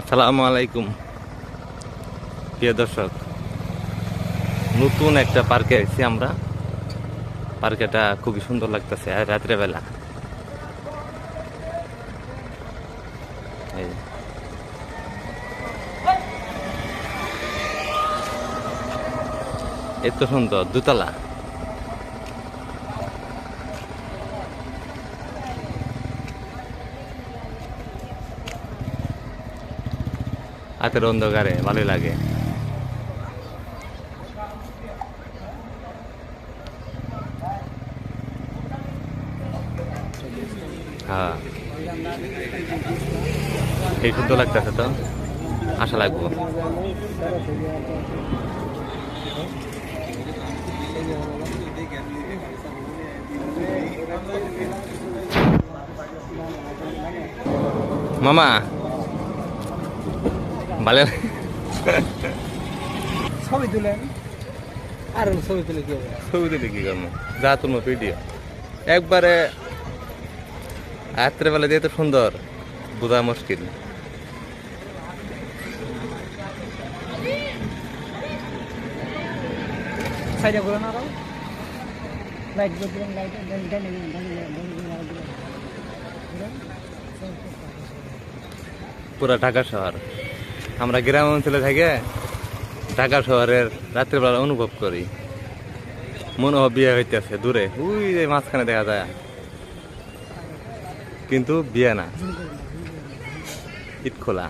সালামু আলাইকুম প্রিয় দর্শক, নতুন একটা পার্কে এসেছি আমরা। পার্কটা খুবই সুন্দর লাগতেছে আর রাত্রে বেলা এত সুন্দর দোতলা। রাতের অন্ধকারে ভালোই লাগে। হ্যাঁ, এই সুন্দর লাগতেছে তো, আশা লাগবো। মামা ভালো ছবি তুলেন আর ছবি তুলে কি হবে? ছবি তুলে কি করবো? যা তুলবো ভিডিও একবারে রাত্রেবেলা দিয়ে তো সুন্দর বোঝা মুশকিল। সাইডে ঘুরে না লাইট দিলেন লাইট পুরা ঢাকা শহর, আমরা গ্রাম অঞ্চলে থেকে ঢাকা শহরের রাত্রিবেলা অনুভব করি। মনে হয় বিয়ে হইতেছে দূরে, ওই যে মাঝখানে দেখা যায়, কিন্তু বিয়ে না, ইট খোলা।